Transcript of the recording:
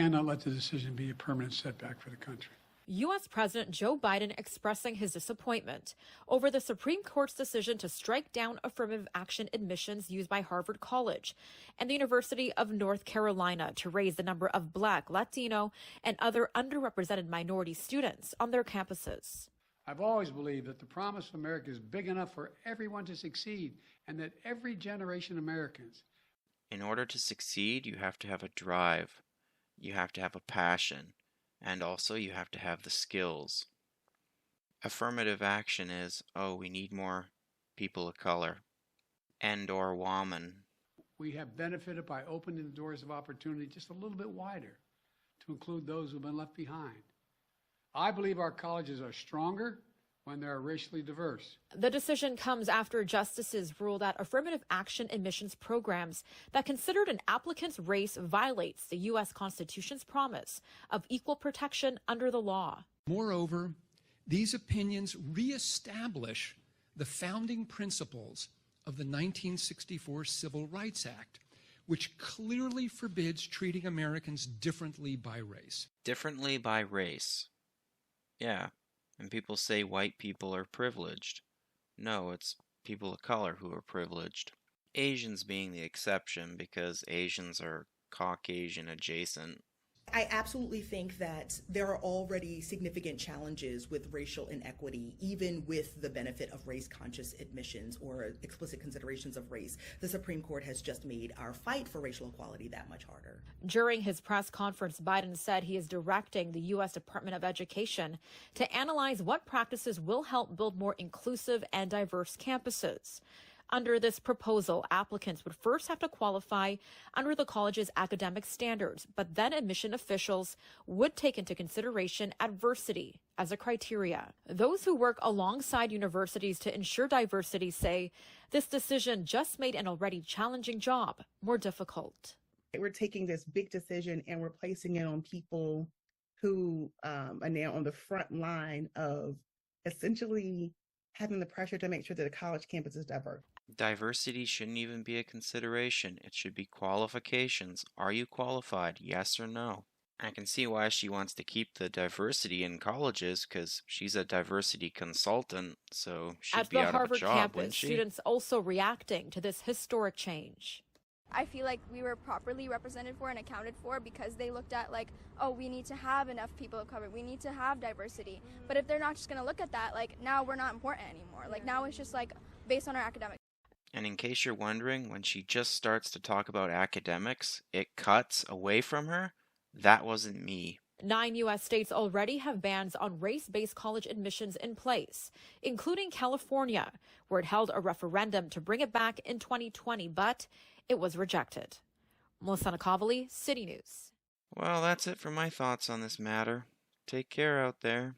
cannot let the decision be a permanent setback for the country. U.S. President Joe Biden expressing his disappointment over the Supreme Court's decision to strike down affirmative action admissions used by Harvard College and the University of North Carolina to raise the number of Black, Latino, and other underrepresented minority students on their campuses. I've always believed that the promise of America is big enough for everyone to succeed, and that every generation of Americans. In order to succeed, you have to have a drive, you have to have a passion, and also you have to have the skills. Affirmative action is, oh, we need more people of color, and/or women. We have benefited by opening the doors of opportunity just a little bit wider to include those who've been left behind. I believe our colleges are stronger when they're racially diverse. The decision comes after justices ruled that affirmative action admissions programs that considered an applicant's race violates the U.S. Constitution's promise of equal protection under the law. Moreover, these opinions reestablish the founding principles of the 1964 Civil Rights Act, which clearly forbids treating Americans differently by race. Differently by race. Yeah, and people say white people are privileged. No, it's people of color who are privileged. Asians being the exception because Asians are Caucasian adjacent. I absolutely think that there are already significant challenges with racial inequity, even with the benefit of race-conscious admissions or explicit considerations of race. The Supreme Court has just made our fight for racial equality that much harder. During his press conference, Biden said he is directing the U.S. Department of Education to analyze what practices will help build more inclusive and diverse campuses. Under this proposal, applicants would first have to qualify under the college's academic standards, but then admission officials would take into consideration adversity as a criteria. Those who work alongside universities to ensure diversity say this decision just made an already challenging job more difficult. We're taking this big decision and we're placing it on people who are now on the front line of essentially having the pressure to make sure that the college campus is diverse. Diversity shouldn't even be a consideration. It should be qualifications. Are you qualified? Yes or no? I can see why she wants to keep the diversity in colleges because she's a diversity consultant, so she'd be out of a job, wouldn't she? Students also reacting to this historic change. I feel like we were properly represented for and accounted for because they looked at like, oh, we need to have enough people of color, we need to have diversity. But if they're not just going to look at that, like now we're not important anymore. Like now it's just like based on our academics. And in case you're wondering, when she just starts to talk about academics, it cuts away from her. That wasn't me. 9 U.S. states already have bans on race-based college admissions in place, including California, where it held a referendum to bring it back in 2020, but it was rejected. Melissa Nakavali, City News. Well, that's it for my thoughts on this matter. Take care out there.